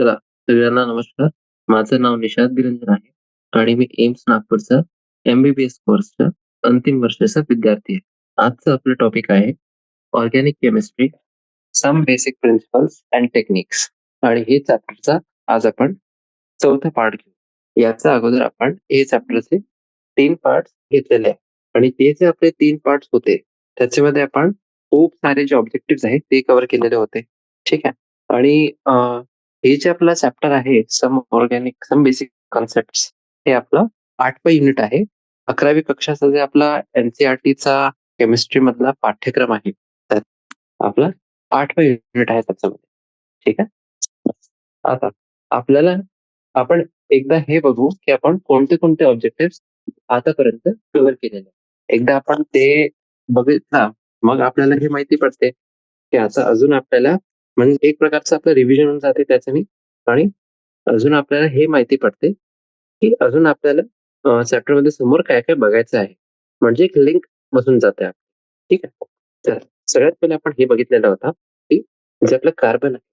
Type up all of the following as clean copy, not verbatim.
चला, सगळ्यांना नमस्कार. माझं नाव निशांत बिरंजन आहे आणि मी एम्स नागपूरचा एम-बी-बी-एस कोर्सचा अंतिम वर्षाचा विद्यार्थी आहे. आजचं आपलं टॉपिक आहे organic chemistry, some basic principles and techniques आणि हे चॅप्टरचा आज आपण चौथा पार्ट घेऊ. याचा अगोदर आपण हे चॅप्टरचे 3 पार्ट्स घेतलेले आहेत आणि ते जे आपले 3 पार्ट्स होते, त्याच्यामध्ये आपण खूप सारे जे ऑब्जेक्टिव्हज आहेत ते कव्हर केलेले होते. ठीक आहे. आणि हे जे आपला चॅप्टर आहे सम बेसिक कॉन्सेप्ट्स हे आपलं 8वं युनिट आहे. 11वी कक्षाचा जे आपला एन-सी-आर-टीचा केमिस्ट्री मधला पाठ्यक्रम आहे, त्यात आपला 8वं युनिट आहे त्याच्यामध्ये. ठीक आहे. आता आपल्याला आपण एकदा हे बघू की आपण कोणते ऑब्जेक्टिव्ह आतापर्यंत कव्हर केलेले. एकदा आपण ते बघितला, मग आपल्याला हे माहिती पडते की आता अजून आपल्याला म्हणजे एक प्रकारचं आपलं रिव्हिजन होऊन जाते त्याच्याने आणि अजून आपल्याला हे माहिती पडते की अजून आपल्याला चॅप्टर मध्ये समोर काय काय बघायचं आहे. म्हणजे एक लिंक बसून जाते आपली. ठीक आहे. तर सगळ्यात पहिले आपण हे बघितलेलं होतं की जे आपलं कार्बन आहे,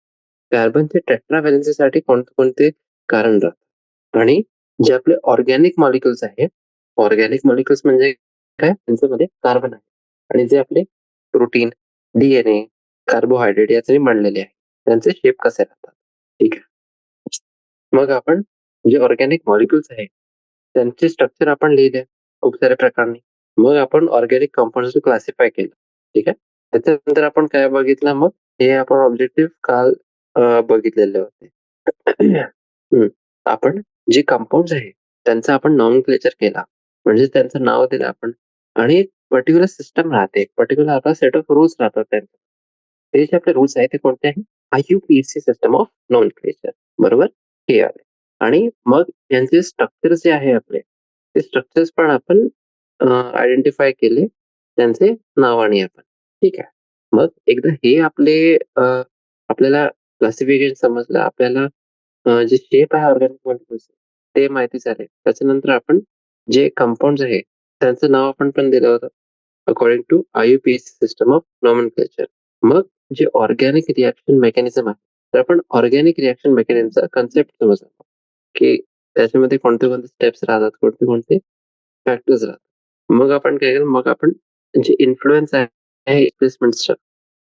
कार्बनचे टेट्राव्हॅलन्सीसाठी कोणते कारण राहतात आणि जे आपले ऑर्गॅनिक मॉलिक्युल्स आहेत, ऑर्गॅनिक मॉलिक्युल्स म्हणजे काय, त्यांच्यामध्ये कार्बन आहे आणि जे आपले प्रोटीन, डीएनए, कार्बोहायड्रेट याचे बनलेले आहे, त्यांचे शेप कसे राहतात. ठीक आहे. मग आपण जे ऑर्गॅनिक मॉलिक्युल्स आहेत त्यांचे स्ट्रक्चर आपण लिहिले खूप साऱ्या प्रकारांनी. मग आपण ऑर्गॅनिक कंपाऊंड्स क्लासिफाय केलं. ठीक आहे. त्याच्यानंतर आपण काय बघितलं, मग हे आपण ऑब्जेक्टिव्ह काल बघितलेले होते. हम्म. आपण जे कंपाऊंड्स आहे त्यांचा आपण नॉमेनक्लेचर केला, म्हणजे त्यांचं नाव दिलं आपण आणि एक पर्टिक्युलर सिस्टम राहते, एक पर्टिक्युलर आपला सेट ऑफ रूल्स राहतात त्यांचे. ते जे आपले रूल्स आहेत ते कोणते आहे, IUPAC सिस्टम ऑफ नॉमेनक्लेचर. बरोबर, हे आले. आणि मग यांचे स्ट्रक्चर जे आहे आपले, ते स्ट्रक्चर्स पण आपण आयडेंटिफाय केले त्यांचे नावाने आपण. ठीक आहे. मग एकदा हे आपल्याला क्लासिफिकेशन समजलं, आपल्याला जे शेप आहे ऑर्गॅनिक मॉलिक्युल्स ते माहिती झाले. त्याच्यानंतर आपण जे कंपाऊंड्स आहे त्यांचं नाव आपण पण दिलं होतं according to IUPAC system of nomenclature. मग जे ऑर्गॅनिक रिएक्शन मेकॅनिझम आहे, तर आपण ऑर्गॅनिक रिएक्शन मेकॅनिझमचा कन्सेप्ट समजला की त्याच्यामध्ये कोणते स्टेप्स राहतात, कोणते फॅक्टर्स राहतात. मग आपण काय केलं, मग आपण जे इन्फ्लुएन्स आहे replacement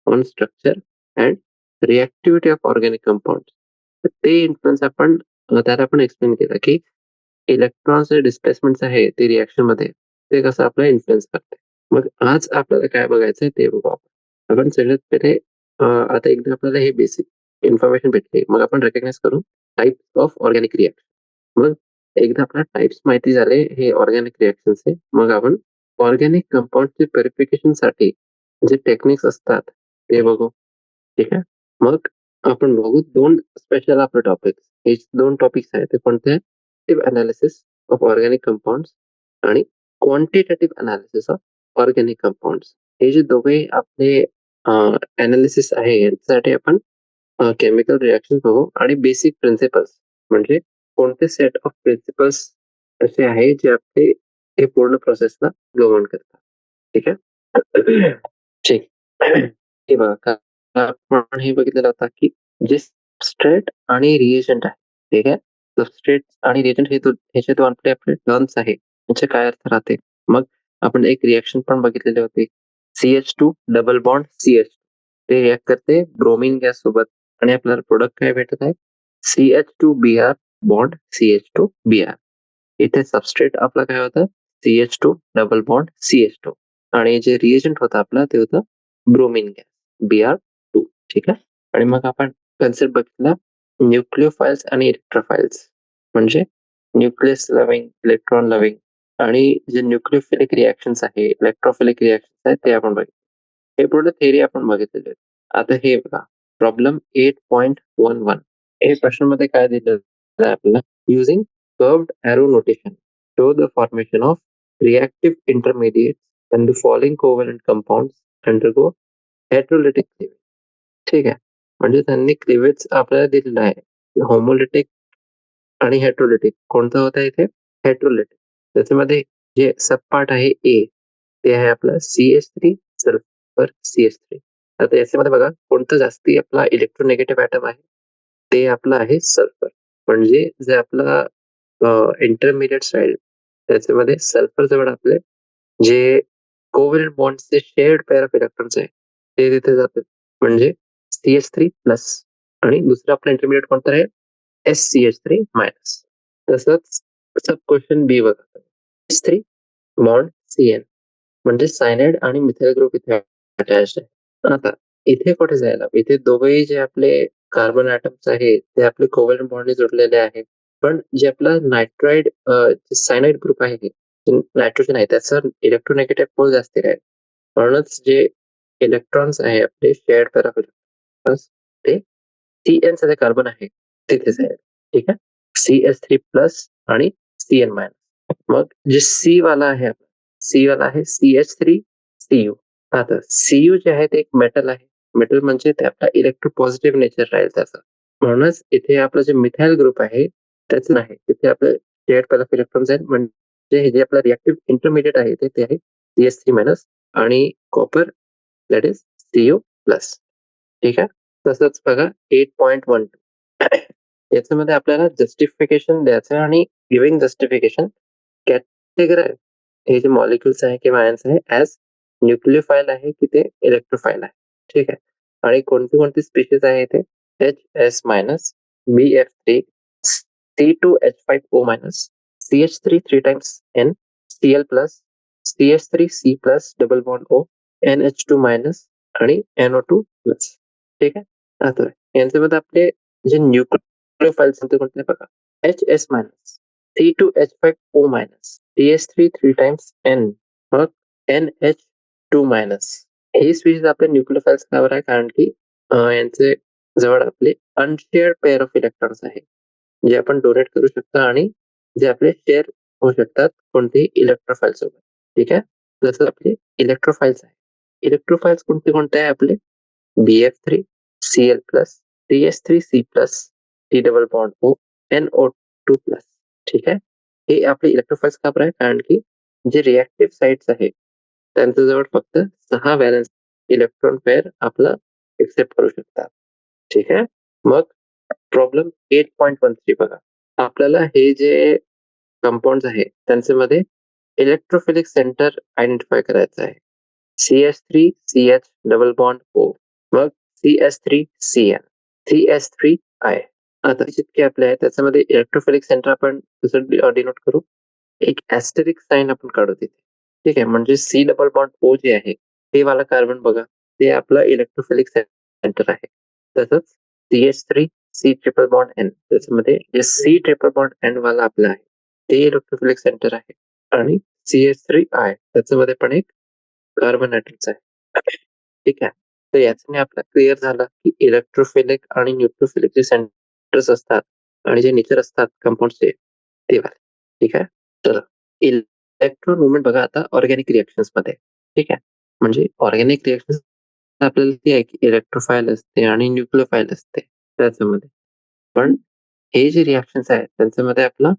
on structure and reactivity of organic compound, ते इन्फ्लुएन्स आपण त्यात आपण एक्सप्लेन केलं की इलेक्ट्रॉन्स डिस्प्लेसमेंट आहे ते रिएक्शन मध्ये ते कसं आपलं इन्फ्लुएन्स करते. मग आज आपल्याला काय बघायचंय ते बघू आपण. आपण सगळ्यात पहिले आता एकदा आपल्याला हे बेसिक इन्फॉर्मेशन भेटले, मग आपण रेकग्नाइज करू टाइप ऑफ ऑर्गॅनिक रिएक्शन. मग एकदा आपल्याला टाइप्स माहिती झाले हे ऑर्गॅनिक रिएक्शनचे, मग आपण ऑर्गॅनिक कंपाऊंडचे प्युरिफिकेशन साठी जे टेक्निक्स असतात ते बघू. ठीक आहे. मग आपण बघू दोन स्पेशल आपले टॉपिक. हे 2 टॉपिक्स आहेत ते कोणते आहेत, अनालिसिस ऑफ ऑर्गॅनिक कंपाऊंड्स आणि quantitative analysis of organic compounds. हे जे दोघे आपले अनालिसिस आहे यासाठी आपण केमिकल रिएक्शन बघू आणि बेसिक प्रिन्सिपल्स म्हणजे कोणते सेट ऑफ प्रिन्सिपल्स असे आहे जे आपले हे पूर्ण प्रोसेसला गव्हर्न करतात. ठीक आहे. ठीक. हे बघा आपण हे बघितलेलं होतं की जे सबस्ट्रेट आणि रिएजंट आहे. ठीक आहे. सबस्ट्रेट आणि रिएजंट हे दोन आपले टर्म्स आहे, त्याचे काय अर्थ राहते. मग आपण एक रिएक्शन पण बघितलेली होती, CH2 डबल बॉन्ड CH, ते रिएक्ट करते ब्रोमीन गॅस सोबत आणि आपल्याला प्रोडक्ट काय भेटत आहे, CH2Br बॉन्ड CH2Br. इथे सबस्ट्रेट आपला काय होतं, CH2 डबल बॉन्ड CH2 आणि जे रिएजंट होतं आपला ते होतं ब्रोमीन गॅस Br2. ठीक आहे. आणि मग आपण कन्सेप्ट बघितला न्यूक्लिओफाइल्स आणि इलेक्ट्रोफाइल्स, म्हणजे न्यूक्लियस लविंग, इलेक्ट्रॉन लविंग आणि जे न्यूक्लिओफिलिक रिएक्शन्स आहे, इलेक्ट्रोफिलिक रिएक्शन्स आहेत ते आपण बघितले. हे पूर्ण थेअरी आपण बघितलेले आहे. आता हे बघा प्रॉब्लेम 8.11. हे प्रश्नामध्ये काय दिलेलं आहे आपल्याला, using curved arrow notation show the formation of reactive intermediates when the following covalent compounds undergo heterolytic cleavage. ठीक आहे. म्हणजे त्यांनी क्लिवेज आपल्याला दिलेलं आहे, होमोलिटिक आणि हेट्रोलिटिक. कोणता होता इथे, हेट्रोलिटिक. त्याच्यामध्ये जे सब पार्ट आहे ए, ते आहे आपला CH3 सल्फर CH3. आता याच्यामध्ये बघा कोणतं जास्ती आपला इलेक्ट्रोनेगेटिव्ह ऍटम आहे, ते आपलं आहे सल्फर. म्हणजे जे आपला इंटरमिडिएट राहील त्याच्यामध्ये सल्फर जवळ आपले जे कोव्हॅलेंट बॉन्ड्सचे शेअर्ड पेअर ऑफ इलेक्ट्रॉन्स आहे ते तिथे जातात. म्हणजे CH3+ आणि दुसरं आपलं इंटरमिडिएट कोणतं आहे SCH3-. तसंच सब क्वेश्चन बी बघा. थ्री बॉन्ड CN म्हणजे सायनाइड आणि मिथाइल ग्रुप इथे अटॅच आहे. आता इथे कुठे जायला इथे दोघेही जे आपले कार्बन ॲटम्स आहेत ते आपले कोव्हॅलेंट बॉन्डने जोडलेले आहेत. पण जे आपला नायट्राइड सायनाइड ग्रुप आहे नायट्रोजन आहे त्याचा इलेक्ट्रोनेगेटिव्ह पोल जास्त आहे. म्हणूनच जे इलेक्ट्रॉन्स आहे आपले शेअर्ड पेअर ऑफ इलेक्ट्रॉन्स ते CN चे कार्बन आहे तिथेच आहे. ठीक आहे. CH3+ आणि CN-. मग जे सी वाला आहे सी वाला आहे CH3Cu. आता Cu जे आहे ते एक मेटल आहे. मेटल म्हणजे ते आपला इलेक्ट्रोपॉझिटिव्ह नेचर राहील त्याचं. म्हणूनच इथे आपलं जे मिथाइल ग्रुप आहे त्याचं नाही. तिथे आपलं शेअर्ड पेअर ऑफ इलेक्ट्रॉन्स आहेत. म्हणजे हे जे आपलं रिएक्टिव्ह इंटरमिडिएट आहे ते आहे CH3- आणि कॉपर दॅट इज Cu+. ठीक आहे. तसंच बघा 8.12 याच्यामध्ये आपल्याला जस्टिफिकेशन द्यायचं आहे आणि गिव्हिंग जस्टिफिकेशन कॅटेगराइज हे जे मॉलिक्युल्स आहे किंवा आयन्स आहे ॲज न्यूक्लियोफाइल आहे की ते इलेक्ट्रोफाइल आहे. ठीक आहे. आणि कोणती स्पीशीज आहे ते HS-, BF3, C2H5O-, CH3 3 times N, Cl+, CH3C+, double bond O, NH2- आणि NO2+. ठीक आहे. आता यांच्यामध्ये आपले जे न्यूक्लियोफाइल्स कोणते बघा HS-, C2H5O-, CH3 3 times N, मग NH2-. हे स्पीशीज आपले न्यूक्लियोफाइल्स का बरं आहे कारण की यांचे जवळ आपले अनशेअर्ड पेअर ऑफ इलेक्ट्रॉन्स आहे जे आपण डोनेट करू शकतो आणि जे आपले शेअर होऊ शकतात कोणतेही इलेक्ट्रोफाइल सोबत. ठीक आहे. जसं आपले इलेक्ट्रोफाइल्स आहे. इलेक्ट्रोफाइल्स कोणते आहे आपले BF3, Cl+, CH3C+, T double bond O, NO2+. ठीक आहे. हे आपले इलेक्ट्रोफाइल्स का बरं आहे कारण की जे रिएक्टिव्ह साइट्स आहे त्यांच्या जवळ फक्त 6 व्हॅलेन्स इलेक्ट्रॉन पेअर आपलं एक्सेप्ट करू शकतात. ठीक आहे. मग प्रॉब्लेम 8.13 बघा. आपल्याला हे जे कंपाऊंड्स आहे त्यांच्यामध्ये इलेक्ट्रोफिलिक सेंटर आयडेंटिफाय करायचं आहे. CH3CH डबल बॉन्ड O, मग CH3CN, CH3I. आता जितके आपले आहे त्याच्यामध्ये इलेक्ट्रोफिलिक सेंटर आपण कसं डिनोट करू एक ऍस्टेरिक साइन आपण काढू तिथे. ठीक आहे. म्हणजे C डबल बॉन्ड O जे आहे ते वाला कार्बन बघा ते आपलं इलेक्ट्रोफिलिक सेंटर आहे. तसंच CH3 C triple bond N त्याच्यामध्ये जे C ट्रिपल बॉन्ड N वाला आपला आहे ते इलेक्ट्रोफिलिक सेंटर आहे आणि CH3I त्याच्यामध्ये पण एक कार्बन ॲटम्स आहे. ठीक आहे. तर याच्याने आपल्याला क्लिअर झालं की इलेक्ट्रोफिलिक आणि न्यूट्रोफिलिक जे सेंटर्स असतात आणि जे नेचर असतात कंपाऊंड्सचे ते वाले. ठीक आहे. तर इलेक्ट्रॉन मूव्हमेंट बघा आता ऑर्गॅनिक रिएक्शन्स मध्ये. ठीक आहे. म्हणजे ऑर्गॅनिक रिएक्शन्स आपल्याला ती आहे की इलेक्ट्रोफाइल असते आणि न्यूक्लियोफाइल असते त्याच्यामध्ये. पण हे जे रिएक्शन्स आहेत त्यांच्यामध्ये आपलं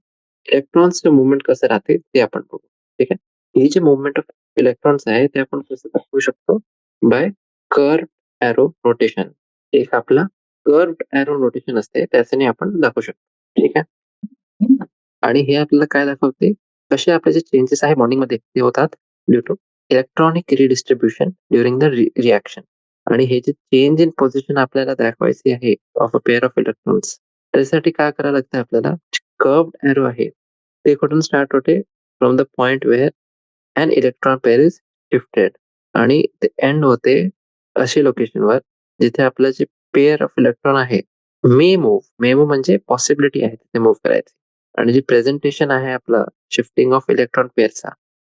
इलेक्ट्रॉन्सचं मूव्हमेंट कसं राहते ते आपण बघू. ठीक आहे. हे जे मूव्हमेंट ऑफ इलेक्ट्रॉन्स आहे ते आपण कसं दाखवू शकतो बाय कर्व्ड एरो रोटेशन. एक आपला कर्व्ड एरो रोटेशन असते त्याच्याने आपण दाखवू शकतो. ठीक आहे. आणि हे आपल्याला काय दाखवते कसे आपले जे चेंजेस आहे बॉन्डिंग मध्ये ते होतात due to electronic redistribution during the reaction. आणि हे जे चेंज इन पोझिशन आपल्याला दाखवायचे आहे of a pair of electrons त्यासाठी काय करावं लागतं आपल्याला कर्व्ड एरो आहे ते कुठून स्टार्ट होते from the point where and electron pair is shifted आणि ते एंड होते अशी लोकेशनवर जिथे आपलं जे पेअर ऑफ इलेक्ट्रॉन आहे मे मूव्ह म्हणजे पॉसिबिलिटी आहे तिथे मूव्ह करायची. आणि जे प्रेझेंटेशन आहे आपलं शिफ्टिंग ऑफ इलेक्ट्रॉन पेअरचा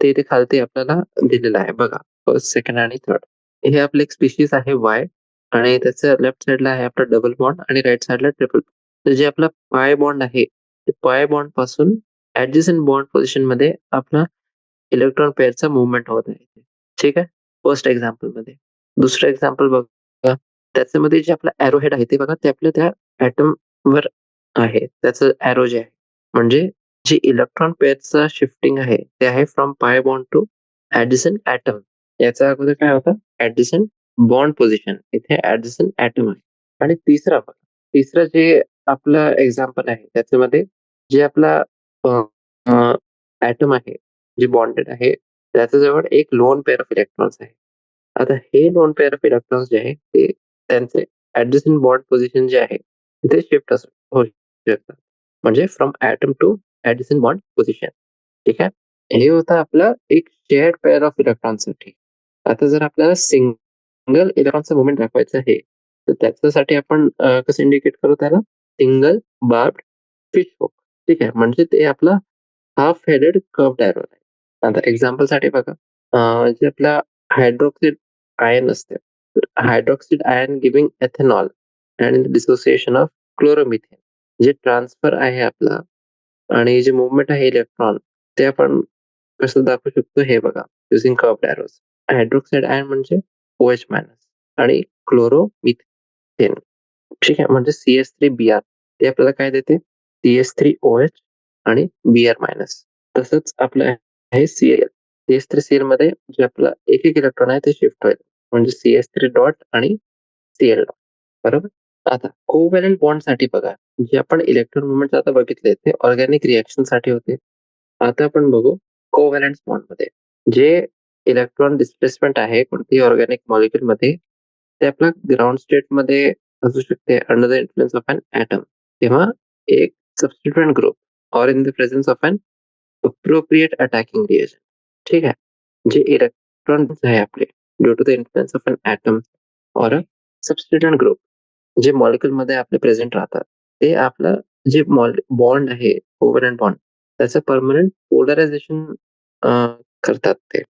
ते इथे खालती आपल्याला दिलेलं आहे बघा फर्स्ट, सेकंड आणि थर्ड. हे आपलं एक स्पीशीज आहे वाय आणि त्याच्या लेफ्ट साइडला आहे आपला डबल बॉन्ड आणि राईट साइडला ट्रिपल. तर जे आपला पाय बॉन्ड आहे ते पाय बॉन्ड पासून ऍडजस्टंट बॉन्ड पोझिशन मध्ये आपला इलेक्ट्रॉन पेअरचा मुवमेंट होत आहे. ठीक आहे. फर्स्ट एक्झाम्पल मध्ये. दुसरं एक्झाम्पल बघा त्याच्यामध्ये जे आपला एरो हेड आहे ते बघा ते आपल्या त्या ऍटम वर आहे त्याचं एरो जे आहे म्हणजे जे इलेक्ट्रॉन पेअरचं शिफ्टिंग आहे ते आहे from pi bond to adjacent atom. याचा अगोदर काय होतं ऍडजसंट बॉन्ड पोझिशन इथे ऍडजसंट ऍटम आहे. आणि तिसरा तिसरं जे आपलं एक्झाम्पल आहे त्याच्यामध्ये जे आपला ॲटम आहे, जे बॉन्डेड आहे, त्याच्याजवळ एक लोन पेअर ऑफ इलेक्ट्रॉन्स आहे. आता हे लोन पेअर ऑफ इलेक्ट्रॉन्स जे आहे ते त्यांचे ॲडजस्टंट बॉन्ड पोझिशन जे आहे तिथे शिफ्ट होऊ शकतात. म्हणजे from atom to adjacent bond position. ठीक आहे. हे होतं आपलं एक शेअर्ड पेअर ऑफ इलेक्ट्रॉनसाठी. आता जर आपल्याला सिंगल इलेक्ट्रॉनचं मूव्हमेंट दाखवायचं आहे, तर त्याच्यासाठी आपण कसं इंडिकेट करू त्याला? Single barbed fish hook. ठीक आहे. म्हणजे ते आपला हाफ हेडेड कर्व्हड एरो आहे. आता एक्झाम्पलसाठी बघा, जे आपला हायड्रॉक्सिड आयन असते, तर hydroxide ion giving ethanol and dissociation of chloromethane. जे ट्रान्सफर आहे आपला आणि जे मूव्हमेंट आहे इलेक्ट्रॉन, ते आपण कसं दाखवू शकतो हे बघा, using curved arrows. Hydroxide ion म्हणजे OH मायनस आणि क्लोरोमिथेन. ठीक आहे. म्हणजे CH3Br ते आपल्याला काय देते? CH3OH आणि Br मायनस. तसंच आपलं आहे Cl. CH3Cl मध्ये जे आपला एक इलेक्ट्रॉन आहे ते शिफ्ट होईल. म्हणजे CH3 डॉट आणि Cl डॉट. बरोबर? आता कोव्हॅलंट बॉन्डसाठी बघा, जे आपण इलेक्ट्रॉन मूव्हमेंट आता बघितले ते ऑर्गॅनिक रिएक्शनसाठी होते. आता आपण बघू कोव्हॅलंट बॉन्डमध्ये. जे इलेक्ट्रॉन डिस्प्लेसमेंट आहे कोणत्याही ऑर्गॅनिक मॉलिक्युलमध्ये, ते आपल्या ग्राउंड स्टेटमध्ये असू शकते under the influence of an atom किंवा एक substituent group or in the presence of an appropriate attacking reagent. ठीक आहे. जे इलेक्ट्रॉन्स आहे आपले due to the influence of an atom or a substituent group जे मॉलिक्युलमध्ये आपले प्रेझेंट राहतात, ते आपलं जे बॉन्ड आहे कोव्हॅलंट बॉन्ड त्याचं परमनंट पोलरायझेशन करतात ते.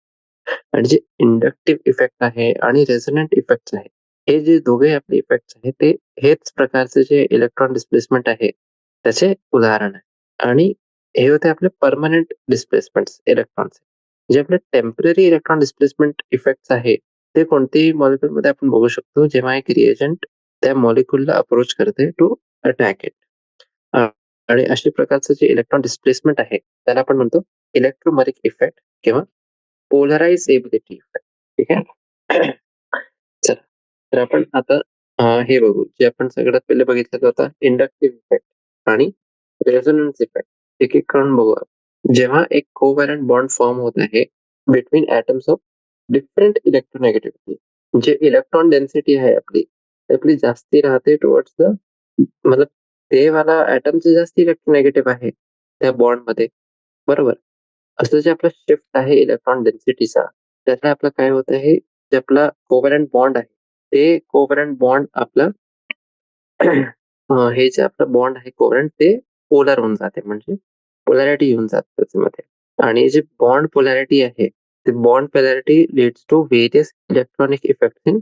आणि जे इंडक्टिव्ह इफेक्ट आहे आणि रेझोनंट इफेक्ट्स आहे, हे जे दोघे आपले इफेक्ट्स आहेत ते हेच प्रकारचे जे इलेक्ट्रॉन डिस्प्लेसमेंट आहे त्याचे उदाहरण आहे. आणि हे होते आपले परमनंट डिस्प्लेसमेंट्स इलेक्ट्रॉनचे. जे आपले टेम्पररी इलेक्ट्रॉन डिस्प्लेसमेंट इफेक्ट्स आहे ते कोणत्याही मॉलिक्युलमध्ये आपण बघू शकतो जेव्हा एक रिएजंट त्या मॉलिक्युलला अप्रोच करते टू अटॅक इट. आणि अशा प्रकारचं जे इलेक्ट्रॉन डिस्प्लेसमेंट आहे त्याला आपण म्हणतो इलेक्ट्रोमॅरिक इफेक्ट किंवा पोलरायझेबिलिटी इफेक्ट. ठीक आहे. चला, तर आपण आता हे बघू, जे आपण सगळ्यात पहिले बघितलेलं होतं इंडक्टिव्ह इफेक्ट आणि रेझोनन्स इफेक्ट. एक एक करून बघू. जेव्हा एक कोव्हॅलंट बॉन्ड फॉर्म होत आहे between atoms of different electronegativity, जे इलेक्ट्रॉन डेन्सिटी आहे आपली, ती आपली जास्ती राहते टुवर्ड्स द मतलब ते वाला ॲटमचं जास्त इलेक्ट्रोनेगेटिव्ह आहे त्या बॉन्डमध्ये. बरोबर. असं जे आपलं शिफ्ट आहे इलेक्ट्रॉन डेन्सिटीचा, त्यातलं आपलं काय होत आहे, जे आपला कोव्हॅलंट बॉन्ड आहे, ते कोव्हॅलंट बॉन्ड आपलं हे जे आपलं बॉन्ड आहे कोव्हॅलंट ते पोलर होऊन जाते. म्हणजे पोलॅरिटी येऊन जाते त्याच्यामध्ये. आणि जे बॉन्ड पोलॅरिटी आहे, ते bond polarity leads to various electronic effects in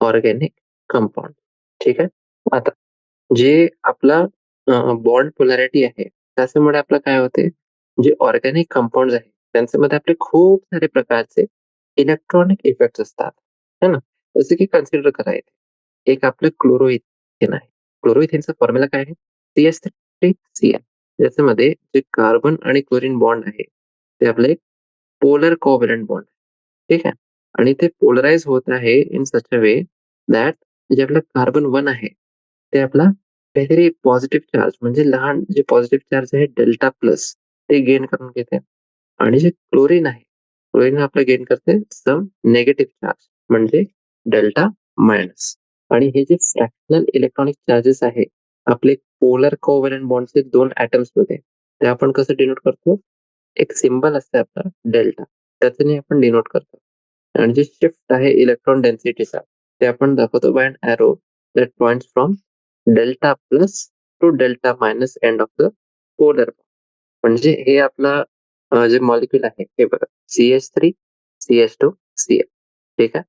organic compound. ठीक आहे. आता जे आपला बॉन्ड पोलॅरिटी आहे, त्याच्यामुळे आपलं काय होते, जे ऑर्गॅनिक कंपाउंड्स आहेत, त्यांच्यामध्ये आपले खूप सारे प्रकारचे इलेक्ट्रॉनिक इफेक्ट्स असतात. है ना? जसं की कन्सिडर करा इथे. एक आपलं क्लोरोइथेन आहे. क्लोरोइथेनचा फॉर्म्युला काय आहे? CH3Cl. ज्याच्यामध्ये जे कार्बन आणि क्लोरीन बॉन्ड आहे, ते आपले पोलर कोव्हॅलंट बॉन्ड. ठीक आहे. आणि ते पोलराइज होत आहे in such a way that जे आपलं कार्बन 1 आहे, ते आपला काहीतरी पॉझिटिव्ह चार्ज म्हणजे लहान जे पॉझिटिव्ह चार्ज आहे डेल्टा प्लस ते गेन करून घेते. आणि जे क्लोरीन आहे, क्लोरीन आपलं गेन करते सम निगेटिव्ह चार्ज म्हणजे डेल्टा मायनस. आणि हे जे फ्रॅक्शनल इलेक्ट्रॉनिक चार्जेस आहे आपले पोलर कोव्हॅलंट बॉन्डचे 2 ॲटम्समध्ये, ते आपण कसं डिनोट करतो? एक सिम्बल असते आपला डेल्टा, त्याच्याने आपण डिनोट करतो. आणि जे शिफ्ट आहे इलेक्ट्रॉन डेन्सिटीचा, ते आपण दाखवतो by an arrow that points from delta plus to delta minus end of the polar. म्हणजे हे आपला जे मॉलिक्यूल आहे हे बघा, CH3 CH2 Cl. ठीक आहे.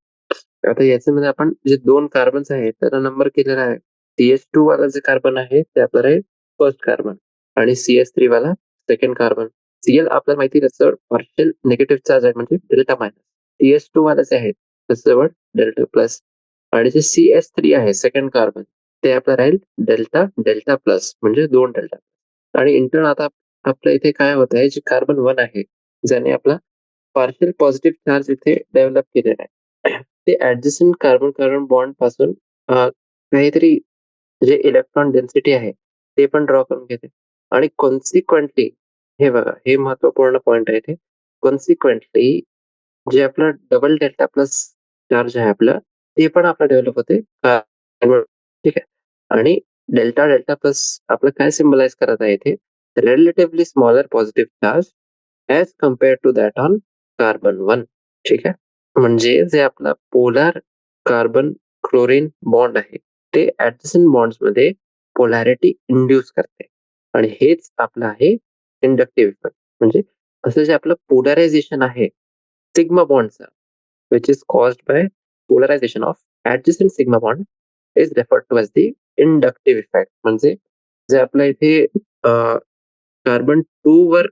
आता याच्यामध्ये आपण जे 2 कार्बन्स आहेत त्याला नंबर केलेला आहे. CH2 वाला जे कार्बन आहे ते आपलं राहील फर्स्ट कार्बन आणि CH3 वाला सेकंड कार्बन. Cl आपल्याला माहिती आहे त्याचं पार्शियल निगेटिव्ह चार्ज आहे म्हणजे डेल्टा मायनस. CH2 वाला जे आहे त्याच्याजवळ डेल्टा प्लस. आणि जे CH3 आहे सेकंड कार्बन, ते आपलं राहील डेल्टा डेल्टा प्लस म्हणजे 2 डेल्टा. आणि इंटर्न आता आपल्या इथे काय होत आहे, जे कार्बन 1 आहे, ज्याने आपला पार्शियल पॉझिटिव्ह चार्ज इथे डेव्हलप केलेला आहे. ते ऍडजस्टंट कार्बन कार्बन बॉन्ड पासून काहीतरी जे इलेक्ट्रॉन डेन्सिटी आहे ते पण ड्रॉ करून घेते आणि कॉन्सिक्वेंटली हे बघा, हे महत्वपूर्ण पॉइंट आहे. ते कॉन्सिक्वेंटली जे आपलं डबल डेल्टा प्लस चार्ज आहे आपलं, ते पण आपलं डेव्हलप होते ठीक आहे. आणि डेल्टा डेल्टा प्लस आपलं काय सिम्बलाइज करत आहे इथे, relatively smaller positive charge as compare to that on carbon 1. ठीक आहे. म्हणजे जे आपला पोलार कार्बन क्लोरीन बॉन्ड आहे, ते ऍडजसंट बॉन्ड्समध्ये पोलॅरिटी इंड्यूस करते आणि हेच आपलं आहे इंडक्टिव्ह इफेक्ट. म्हणजे असं जे आपलं पोलरायझेशन आहे sigma बॉन्डचा, which is caused by polarization of adjacent sigma bond is referred to as the inductive effect. म्हणजे जे आपल्या इथे कार्बन 2 वर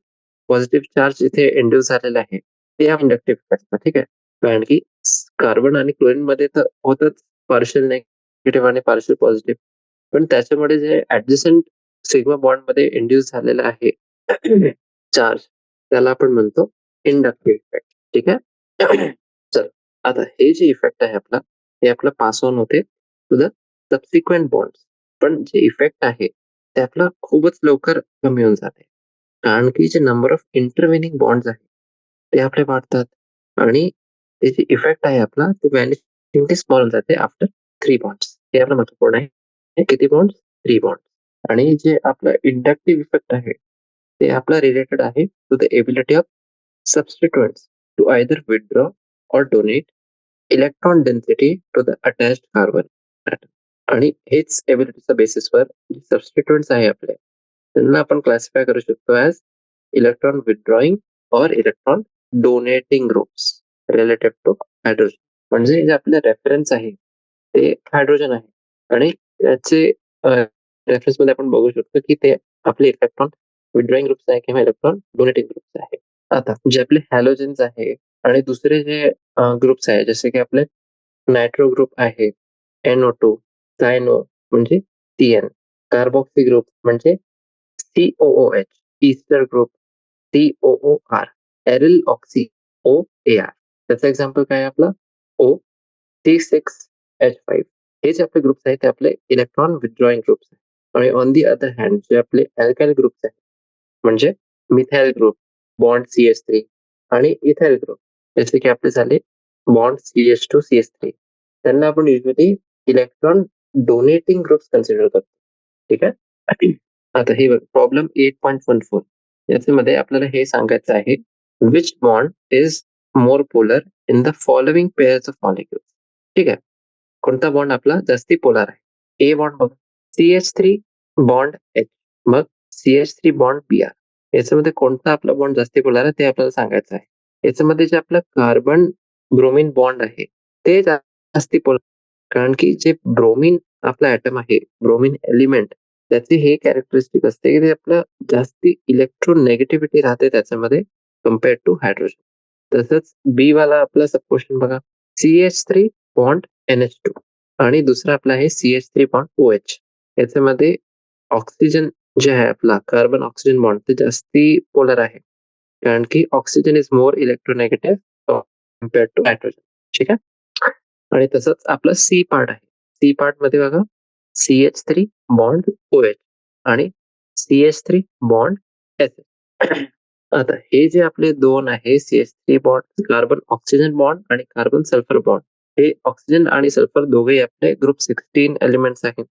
पॉझिटिव्ह चार्ज इथे इंड्यूस झालेला आहे, ते हा इंडक्टिव्ह इफेक्ट. ठीक आहे. कारण की कार्बन आणि क्लोरीन मध्ये तर होतच पार्शियल निगेटिव्ह आणि पार्शियल पॉझिटिव्ह, पण त्याच्यामुळे जे ऍडजसंट सिग्मा बॉन्ड मध्ये इंड्यूस झालेला आहे चार्ज, त्याला आपण म्हणतो इंडक्टिव्ह इफेक्ट. ठीक आहे. चल, आता हे जे इफेक्ट आहे आपला, हे आपलं पास ऑन होते टू द सबसिक्वेंट बॉन्ड. पण जे इफेक्ट आहे ते आपलं खूपच लवकर कमी होऊन जाते, कारण की जे नंबर ऑफ इंटरव्हेनिंग बॉन्ड्स आहे ते आपले वाढतात आणि त्याची इफेक्ट आहे आपला ते व्हॅनिशिंग स्मॉल होऊन जाते आफ्टर 3 बॉन्ड्स. हे आपलं महत्वपूर्ण आहे. हे किती बॉन्ड्स? 3 बॉन्ड्स. आणि जे आपलं इंडक्टिव्ह इफेक्ट आहे ते आपलं रिलेटेड आहे to the ability of substituents to either withdraw or donate electron density to the attached carbon atom. आणि हेच एबिलिटीच्या बेसिसवर जे सबस्टिट्यूएंट्स आहे आपले, त्यांना आपण क्लासिफाय करू शकतो ऍज इलेक्ट्रॉन विथड्रॉइंग और electron donating groups related two hydrogen. म्हणजे जे आपले रेफरन्स आहे ते हायड्रोजन आहे आणि त्याचे रेफरन्स मध्ये आपण बघू शकतो की ते आपले इलेक्ट्रॉन विथड्रॉइंग ग्रुप्स आहे किंवा इलेक्ट्रॉन डोनेटिंग ग्रुप्स आहे. आता जे आपले हॅलोजन्स आहे आणि दुसरे जे ग्रुप्स आहे, जसे की आपले नायट्रो ग्रुप आहे, NO2, सायनो म्हणजे CN, कार्बोक्सी ग्रुप म्हणजे COOH, Easter group COOR, aryl oxy OAR. त्याचा एक्झाम्पल काय आहे आपला O C6H5. हे जे आपले ग्रुप्स आहेत ते आपले इलेक्ट्रॉन विथड्रॉइंग ग्रुप्स आहेत. आणि ऑन दी अदर हँड जे आपले अल्काइल ग्रुप्स आहेत, म्हणजे मिथाइल ग्रुप बॉन्ड CH3 आणि इथाइल ग्रुप जसे की आपले झाले बॉन्ड CH2 CH3, त्यांना आपण usually electron donating groups consider करतो. ठीक आहे. आता हे प्रॉब्लेम 8.14 याच्यामध्ये आपल्याला हे सांगायचं आहे, which bond is more polar in the following pairs of molecules. ठीक आहे. कोणता बॉन्ड आपला जास्ती पोलर आहे? ए बॉन्ड बघा, CH3 बॉन्ड H, मग CH3 बॉन्ड Br. याच्यामध्ये कोणता आपला बॉन्ड जास्ती पोलर आहे ते आपल्याला सांगायचं आहे. याच्यामध्ये जे आपलं कार्बन ब्रोमिन बॉन्ड आहे ते जास्ती पोलर, कारण की जे ब्रोमिन आपला ऍटम आहे, ब्रोमिन एलिमेंट, त्याची हे कॅरेक्टरिस्टिक असते की ते आपलं जास्ती इलेक्ट्रोनेगेटिव्हिटी राहते त्याच्यामध्ये कम्पेअर्ड टू हायड्रोजन. तसंच बी वाला आपला सब क्वेश्चन बघा, CH3 बॉन्ड NH2 आणि दुसरा आपला आहे CH3 बॉन्ड OH. याच्यामध्ये ऑक्सिजन जे आहे आपला कार्बन ऑक्सिजन बॉन्ड ते जास्ती पोलर आहे, कारण की oxygen is more electronegative compared to hydrogen. ठीक आहे. आणि तसंच आपलं सी पार्ट आहे. सी पार्ट मध्ये बघा, CH3 बॉन्ड OH आणि CH3 बॉन्ड SH. आता हे जे आपले दोन आहे CH3 bond, carbon oxygen bond आणि कार्बन सल्फर बॉन्ड, हे ऑक्सिजन आणि सल्फर दोघे आपले ग्रुप 16 एलिमेंट्स आहेत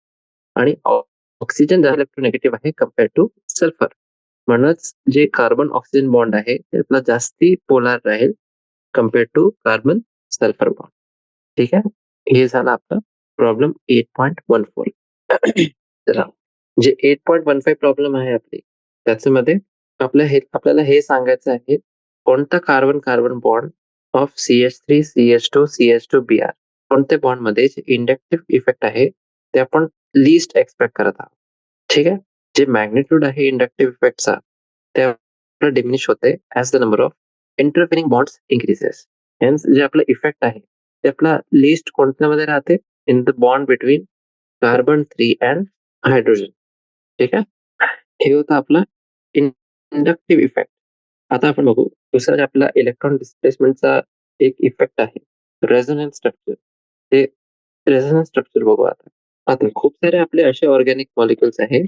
आणि ऑक्सिजन इलेक्ट्रोनेगेटिव्ह आहे कम्पेअर टू सल्फर. म्हणूनच जे कार्बन ऑक्सिजन बॉन्ड आहे ते आपला जास्ती पोलार राहील compare to carbon sulphur bond. ठीक आहे. हे झालं आपलं प्रॉब्लेम 8.14. चला, जे 8.15 प्रॉब्लेम आहे आपली, त्याच्यामध्ये आपल्याला हे सांगायचं आहे, कोणता carbon carbon bond of CH3 CH2 CH2 Br, कोणत्या बॉन्ड मध्ये इंडक्टिव्ह इफेक्ट आहे ते आपण लिस्ट एक्सपेक्ट करत आहोत. ठीक आहे. जे मॅग्निट्यूड आहे इंडक्टिव्ह इफेक्टचा ते आपलं डिमिनिश होते as the number of intervening bonds increases. Hence जे आपलं इफेक्ट आहे ते आपला लिस्ट कोणत्यामध्ये राहते, in the bond between carbon 3 and hydrogen. ठीक आहे. हे होतं आपलं इंडक्टिव्ह इफेक्ट. आता आपण बघू दुसरा जे आपला इलेक्ट्रॉन डिस्प्लेसमेंटचा एक इफेक्ट आहे, रेझोनन्स स्ट्रक्चर. ते रेझोनन्स स्ट्रक्चर बघू आता. आता खूप सारे आपले असे ऑर्गॅनिक मॉलिक्युल्स आहेत,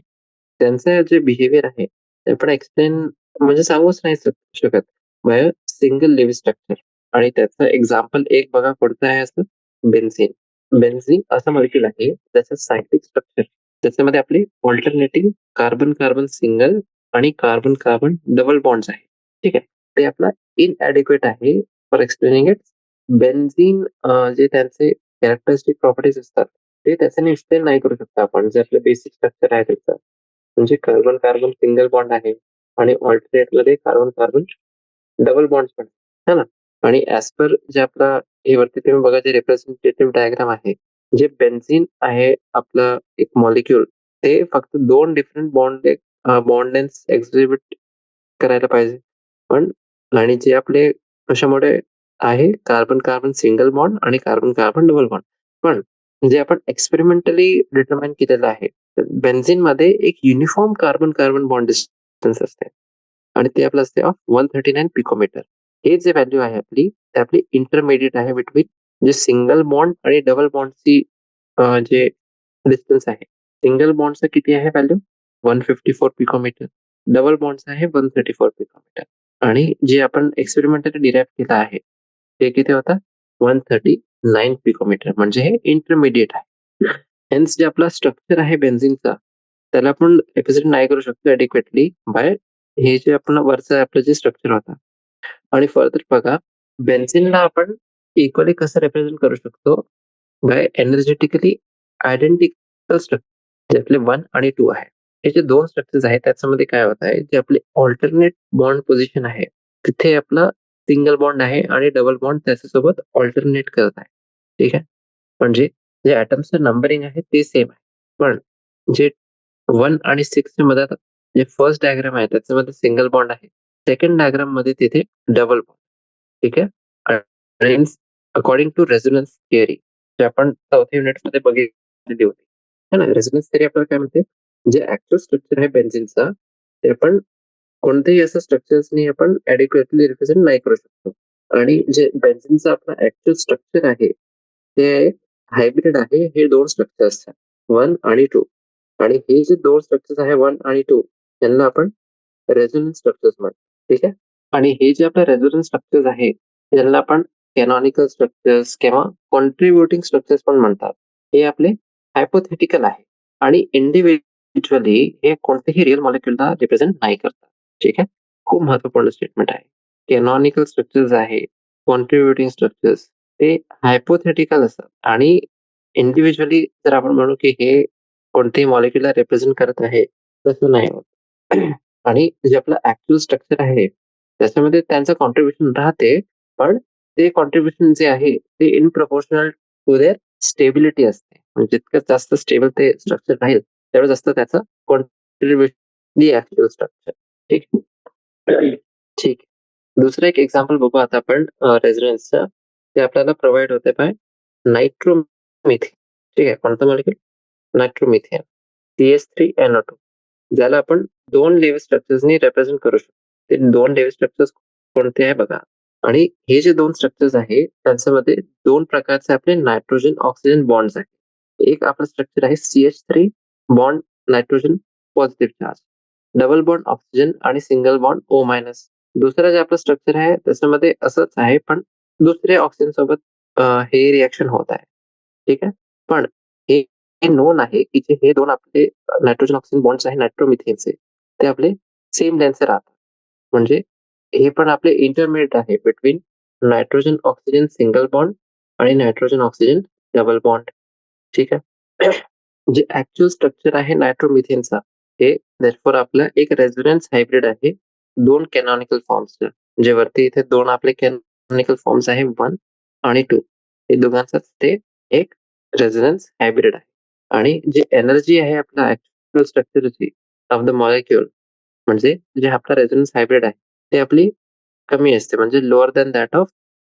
त्यांचं जे बिहेवियर आहे, ते आपण एक्सप्लेन म्हणजे सांगूच नाही शकत बाय सिंगल लिव्ह स्ट्रक्चर. आणि त्याचं एक्झाम्पल एक बघा कोणतं आहे असं, बेन्झीन. बेन्झीन असं मॉलिक्यूल आहे त्याचं सायक्लिक स्ट्रक्चर, त्याच्यामध्ये आपले ऑल्टरनेटिंग कार्बन कार्बन सिंगल आणि कार्बन कार्बन डबल बॉन्ड्स आहे. ठीक आहे. ते आपला इनएडिक्वेट आहे फॉर एक्सप्लेनिंग इट. बेन्झीन जे त्यांचे कॅरेक्टरिस्टिक प्रॉपर्टीज असतात, ते त्याच्याने एक्सप्लेन नाही करू शकता आपण. जे आपलं बेसिक स्ट्रक्चर आहे त्याचं, म्हणजे कार्बन कार्बन सिंगल बॉन्ड आहे आणि ऑल्टरनेट मध्ये कार्बन कार्बन डबल बॉन्ड्स पण, है ना. आणि ऍज पर जे आपला हे वरती तुम्ही बघा जे रिप्रेझेंटेटिव्ह डायग्राम आहे, जे बेन्झीन आहे आपलं एक मॉलिक्यूल, ते फक्त दोन डिफरंट बॉन्ड लेन्थ एक्झिबिट करायला पाहिजे. पण आणि जे आपले कशामुळे आहे कार्बन कार्बन सिंगल बॉन्ड आणि कार्बन कार्बन डबल बॉन्ड. पण जे आपण एक्सपेरिमेंटली डिटरमाइन केलेलं आहे, बेन्झीन मध्ये एक uniform carbon carbon bond distance असते आणि ते आपलं असते ऑफ 139 पिकोमीटर. हे जे व्हॅल्यू आहे आपली, ते आपली इंटरमिडिएट आहे बिटवीन जे सिंगल बॉन्ड आणि डबल बॉन्डची जे डिस्टन्स आहे. सिंगल बॉन्डचं किती आहे व्हॅल्यू? 154 पिकोमीटर. डबल बॉन्डचं आहे 134 पिकोमीटर. आणि जे आपण एक्सपेरिमेंटली डिराईव्ह केलं आहे, ते किती होतं? 139 पिकोमीटर, म्हणजे हे इंटरमिडिएट आहे. हेन्स जे आपला स्ट्रक्चर आहे बेन्झीनचा, त्याला आपण रिप्रेझेंट नाही करू शकतो ॲडिक्वेटली बाय हे जे आपण वरचं आपलं जे स्ट्रक्चर होतं. आणि फर्दर बघा, बेन्झीनला आपण इक्वली कसं रिप्रेझेंट करू शकतो? बाय एनर्जेटिकली आयडेंटिकल स्ट्रक्चर, जे आपले 1 आणि 2 आहे. हे जे 2 स्ट्रक्चर्स आहेत त्याच्यामध्ये काय होत आहे, जे आपले अल्टरनेट बॉन्ड पोझिशन आहे, तिथे आपला सिंगल बॉन्ड आहे आणि डबल बॉन्ड त्याच्यासोबत अल्टरनेट करत आहे. ठीक आहे. म्हणजे जे ॲटम्सचं नंबरिंग आहे ते सेम आहे. पण जे 1 आणि 6 च्या मधात जे फर्स्ट डायग्राम आहे त्याच्यामध्ये सिंगल बॉन्ड आहे. सेकंड डायग्राम मध्ये तिथे डबल बॉन्ड. ठीक आहे. आणि अकॉर्डिंग टू रेझोनन्स थिअरी, जे आपण चौथ्या युनिटमध्ये बघितलेली होती. है ना. रेझोनन्स थिअरी आपल्याला काय म्हणते, जे ऍक्च्युअल स्ट्रक्चर आहे बेन्झीनचा, ते आपण कोणत्याही असं स्ट्रक्चर्सनी आपण ॲडिक्वेटली रिप्रेझेंट नाही करू शकतो. आणि जे बेन्झीनचं आपलं ऍक्च्युअल स्ट्रक्चर आहे, ते हायब्रिड आहे. हे 2 स्ट्रक्चर्स आहेत, 1 आणि 2. आणि हे जे 2 स्ट्रक्चर्स आहे 1 आणि 2, त्यांना आपण रेझोनन्स स्ट्रक्चर्स म्हणतो. ठीक आहे. आणि हे जे आपलं रेझोनन्स स्ट्रक्चर्स आहे, त्यांना आपण कॅनॉनिकल स्ट्रक्चर्स किंवा कॉन्ट्रिब्युटिंग स्ट्रक्चर्स पण म्हणतात. हे आपले हायपोथेटिकल आहे आणि इंडिव्हिज्युअली हे कोणत्याही रिअल मॉलिक्युलला रिप्रेझेंट नाही करतात. ठीक आहे. खूप महत्वपूर्ण स्टेटमेंट आहे. कॅनॉनिकल स्ट्रक्चर्स आहे, कॉन्ट्रिब्युटिंग स्ट्रक्चर्स, ते हायपोथेटिकल असतात आणि इंडिव्हिज्युअली जर आपण म्हणू की हे कोणत्याही मॉलिक्युलला रिप्रेझेंट करत आहे, तसं नाही होत. आणि जे आपलं ऍक्च्युअल स्ट्रक्चर आहे, त्याच्यामध्ये त्यांचं कॉन्ट्रिब्युशन राहते, पण ते कॉन्ट्रिब्युशन जे आहे ते in proportional to their stability असते. म्हणजे जितकं जास्त स्टेबल ते स्ट्रक्चर राहील, तेवढं जास्त त्याचं कॉन्ट्रिब्युशन ऍक्च्युअल स्ट्रक्चर. ठीक आहे. ठीक आहे. दुसरं एक एक्झाम्पल बघू आता आपण रेझोनन्सचं. ते आपल्याला प्रोव्हाइड होते बाय नायट्रोमिथेन. ठीक आहे. कोणतं मॉलिक्यूल? नायट्रोमिथेन. CH3NO2. ज्याला आपण 2 लेव्ह स्ट्रक्चर्सनी रिप्रेझेंट करू शकतो. ते 2 लेव्ह स्ट्रक्चर्स कोणते आहे बघा. आणि हे जे 2 स्ट्रक्चर्स आहे, त्यांच्यामध्ये 2 प्रकारचे आपले नायट्रोजन ऑक्सिजन बॉन्ड्स आहेत. एक आपलं स्ट्रक्चर आहे CH3 bond nitrogen positive charge, double bond oxygen आणि सिंगल बॉन्ड O-. दुसरं जे आपलं स्ट्रक्चर आहे त्याच्यामध्ये असंच आहे, पण दुसऱ्या ऑक्सिजन सोबत हे रिएक्शन होत आहे. ठीक आहे. पण हे हे नोन आहे की जे हे 2 आपले नायट्रोजन ऑक्सिजन बॉन्ड्स आहे नायट्रोमिथेनचे, ते आपले सेम लेंथचे राहतात. म्हणजे हे पण आपले इंटरमिडिएट आहे between nitrogen oxygen single bond आणि नायट्रोजन ऑक्सिजन डबल बॉन्ड. ठीक आहे. जे ऍक्च्युअल स्ट्रक्चर आहे नायट्रोमिथेनचा, हे देअरफॉर आपलं एक रेझोनन्स हायब्रिड आहे 2 कॅनॉनिकल फॉर्म्सचं. जे वरती इथे 2 आपले कॅनॉनिकल फॉर्म्स आहे 1 आणि 2. हे दोघांचाच ते एक रेझोनन्स हायब्रिड आहे. आणि जी एनर्जी आहे आपल्या ऍक्च्युअल स्ट्रक्चरची ऑफ द मॉलिक्यूल, म्हणजे जे आपला रेझोनन्स हायब्रिड आहे, ते आपली कमी असते, म्हणजे lower than that of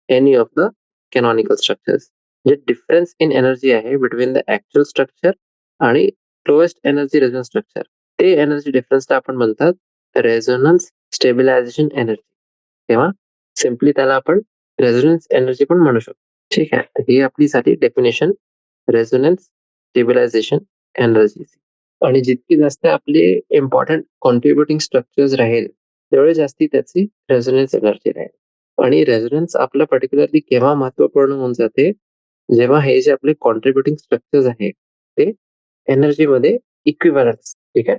any of the canonical structures. जे डिफरन्स इन एनर्जी आहे बिटवीन द ऍक्च्युअल स्ट्रक्चर आणि लोएस्ट एनर्जी रेझोनन्स स्ट्रक्चर, ते एनर्जी डिफरन्सला आपण म्हणतात रेझोनन्स स्टेबिलायझेशन एनर्जी, किंवा सिम्पली त्याला आपण रेझोनन्स एनर्जी पण म्हणू शकतो. ठीक आहे. ही आपली झाली डेफिनेशन रेझोनन्स स्टेबिलायझेशन एनर्जी. आणि जितकी जास्त आपले इम्पॉर्टंट कॉन्ट्रीब्युटिंग स्ट्रक्चर्स राहील तेवढे जास्ती त्याची रेझोनन्स एनर्जी राहील. आणि रेझोनन्स आपलं पर्टिक्युलरली केव्हा महत्वपूर्ण होऊन जाते, जेव्हा हे जे आपले कॉन्ट्रीब्युटिंग स्ट्रक्चर्स आहे ते एनर्जीमध्ये इक्विव्हॅलन्स. ठीक आहे.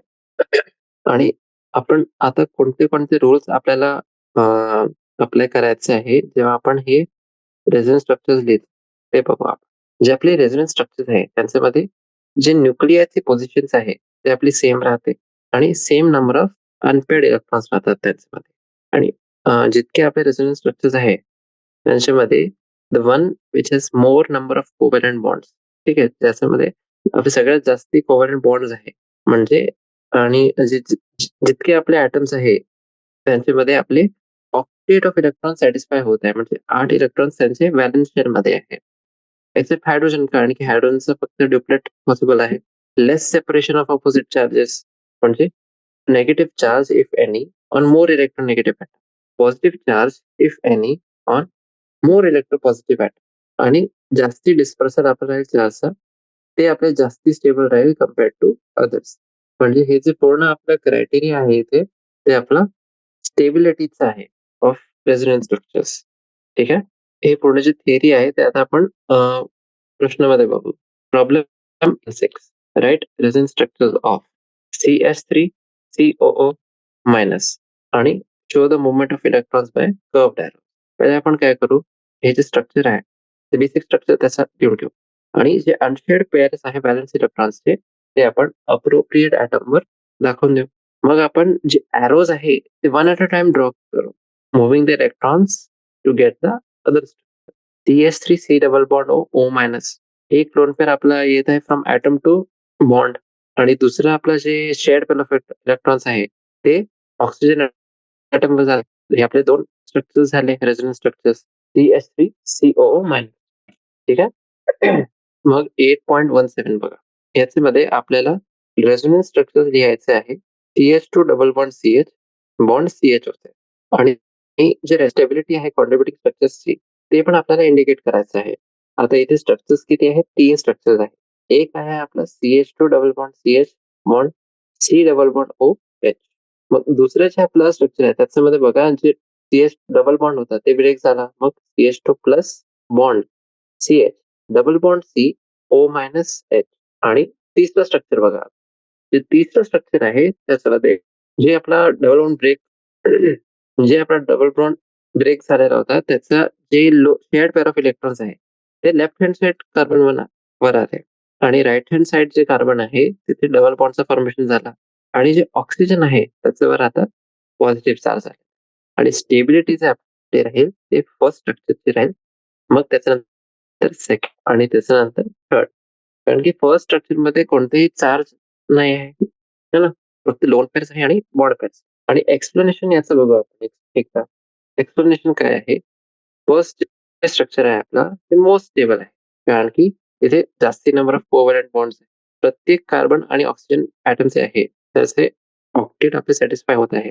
आणि आपण आता कोणते कोणते रूल्स आपल्याला अप्लाय करायचे आहे जेव्हा आपण हे रेझोनन्स स्ट्रक्चर्स लिहितो ते बघू आपण. जे आपले रेझोनन्स स्ट्रक्चर्स आहे त्यांच्यामध्ये जे न्यूक्लियरचे पोझिशन्स आहे ते आपली सेम राहते आणि same number of unpaired electrons राहतात त्यांच्यामध्ये. आणि जितके आपले रेझोनन्स स्ट्रक्चर्स आहे त्यांच्यामध्ये the one which has more number of covalent bonds. ठीक आहे. त्याच्यामध्ये आपले सगळ्यात जास्ती कोव्हॅलंट बॉन्ड्स आहे म्हणजे. आणि जितके आपले ॲटम्स आहे त्यांच्यामध्ये आपले ऑक्टेट ऑफ इलेक्ट्रॉन सॅटिस्फाय होत आहे म्हणजे 8 इलेक्ट्रॉन्स त्यांचे व्हॅलन्स शेअर मध्ये आहे. एक्सेप्ट हायड्रोजन कारण की हायड्रोजनचं फक्त ड्युप्लेट पॉसिबल आहे. Less separation of opposite charges म्हणजे negative charge if any on more electronegative atom. Positive charge if any on more electropositive atom. आणि जास्ती डिस्पर्सल आपण राहील चार्जचा ते आपले जास्ती स्टेबल राहील कम्पेअर्ड टू अदर्स. म्हणजे हे जे पूर्ण आपलं क्रायटेरिया आहे इथे ते आपला स्टेबिलिटीचं आहे ऑफ रेझोनन्स स्ट्रक्चर्स. ठीक आहे. हे पूर्ण जे थिअरी आहे ते आता आपण प्रश्नामध्ये बघू. Problem 6 write resonance structures of CH3 COO minus आणि show the movement of electrons by curved arrow. पहिले आपण काय करू, हे जे स्ट्रक्चर आहे ते बेसिक स्ट्रक्चर त्याचा लिहून घेऊ आणि जे अनशेअर्ड पेअर्स आहे बॅलन्स इलेक्ट्रॉन्सचे ते आपण अप्रोप्रिएट ॲटमवर दाखवून देऊ. मग आपण जे एरोज आहे ते one at a time draw करू, moving the electrons to get the other. CH3 C double bond O minus. एक लोन पेअर आपला येत आहे फ्रॉम ॲटम टू बॉन्ड आणि दुसरं आपलं जे शेअर्ड पेअर ऑफ इलेक्ट्रॉन्स आहे ते ऑक्सिजन ॲटमवर झाले. हे आपले 2 स्ट्रक्चर्स झाले resonance structures CH3 COO minus. ठीक आहे. मग 8.17 बघा. याच्यामध्ये आपल्याला रेझोनन्स स्ट्रक्चर लिहायचे आहे. CH2 double bond CH bond CH होते आणि जे स्टेबिलिटी आहे कॉन्ट्रीब्युटिंग स्ट्रक्चर्सची ते पण आपल्याला इंडिकेट करायचं आहे. आता इथे स्ट्रक्चर्स किती आहेत? 3 स्ट्रक्चर्स आहेत. एक आहे आपला CH2 double bond CH bond C double bond OH. मग दुसरं जे आपलं स्ट्रक्चर आहे त्याच्यामध्ये बघा जे CH डबल बॉन्ड होता ते ब्रेक झाला. मग CH2 plus bond CH double bond C O minus H. आणि तिसरं स्ट्रक्चर बघा. जे तिसरं स्ट्रक्चर आहे त्याच्यामध्ये जे आपला डबल बॉन्ड ब्रेक जे आपला डबल बॉन्ड ब्रेक झालेला होता त्याचा जे शेअर्ड पेअर ऑफ इलेक्ट्रॉन्स आहे ते लेफ्ट हँड साइड कार्बन वर आले आणि राईट हँड साइड जे कार्बन आहे तिथे डबल बॉन्डचा फॉर्मेशन झाला आणि जे ऑक्सिजन आहे त्याच्यावर आता पॉझिटिव्ह चार्ज आहे. आणि स्टेबिलिटी जे आपले राहील ते फर्स्ट स्ट्रक्चरचे राहील, मग त्याच्यानंतर सेकंड आणि त्याच्यानंतर थर्ड. कारण की फर्स्ट स्ट्रक्चर मध्ये कोणतेही चार्ज नाही आहे है ना, फक्त लोन पेअर्स आहे आणि बॉन्ड पेअर्स. आणि एक्सप्लेनेशन याचं बघू आपण एकदा. एक्सप्लेनेशन काय आहे, फर्स्ट जे स्ट्रक्चर आहे आपला ते मोस्ट स्टेबल आहे कारण की इथे जास्ती नंबर ऑफ कोव्हॅलंट बॉन्ड्स आहे. प्रत्येक कार्बन आणि ऑक्सिजन ॲटम जे आहे त्याचे ऑक्टेट आपले सॅटिस्फाय होत आहे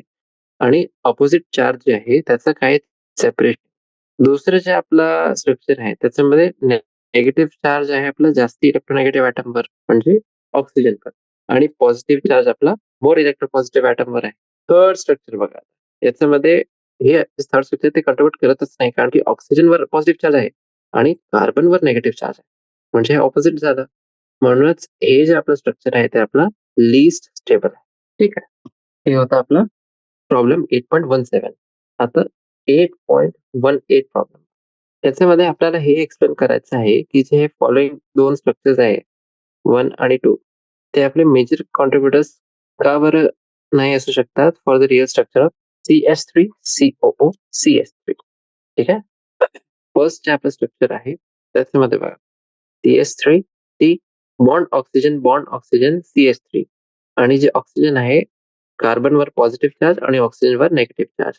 आणि अपोजिट चार्ज जे आहे त्याचं काय सेपरेशन. दुसरं जे आपला स्ट्रक्चर आहे त्याच्यामध्ये नेगेटिव्ह चार्ज आहे आपला जास्ती इलेक्ट्रोनेगेटिव्ह ॲटमवर म्हणजे ऑक्सिजनवर आणि पॉझिटिव्ह चार्ज आपला मोर इलेक्ट्रोपॉझिटिव्ह ॲटमवर आहे. थर्ड स्ट्रक्चर बघा याच्यामध्ये हे थर्ड स्ट्रक्चर ते कंट्रीब्युट करतच नाही कारण की ऑक्सिजनवर पॉझिटिव्ह चार्ज आहे आणि कार्बनवर निगेटिव्ह चार्ज आहे म्हणजे हे ऑपोजिट झालं. म्हणूनच हे जे आपलं स्ट्रक्चर आहे ते आपला लीस्ट स्टेबल आहे. ठीक आहे. हे होतं आपलं प्रॉब्लेम 8.17. आता 8.18 प्रॉब्लेम. त्याच्यामध्ये आपल्याला हे एक्सप्लेन करायचं आहे की जे फॉलोइंग 2 स्ट्रक्चर्स आहे 1 आणि 2 ते आपले मेजर कॉन्ट्रीब्युटर्स का बरं नाही असू शकतात for the real structure of CH3 COO CH3. ठीक आहे. फर्स्ट जे आपलं स्ट्रक्चर आहे त्याच्यामध्ये बघा CH3 T bond oxygen CH3 आणि जे ऑक्सिजन आहे कार्बनवर पॉझिटिव्ह चार्ज आणि ऑक्सिजनवर निगेटिव्ह चार्ज.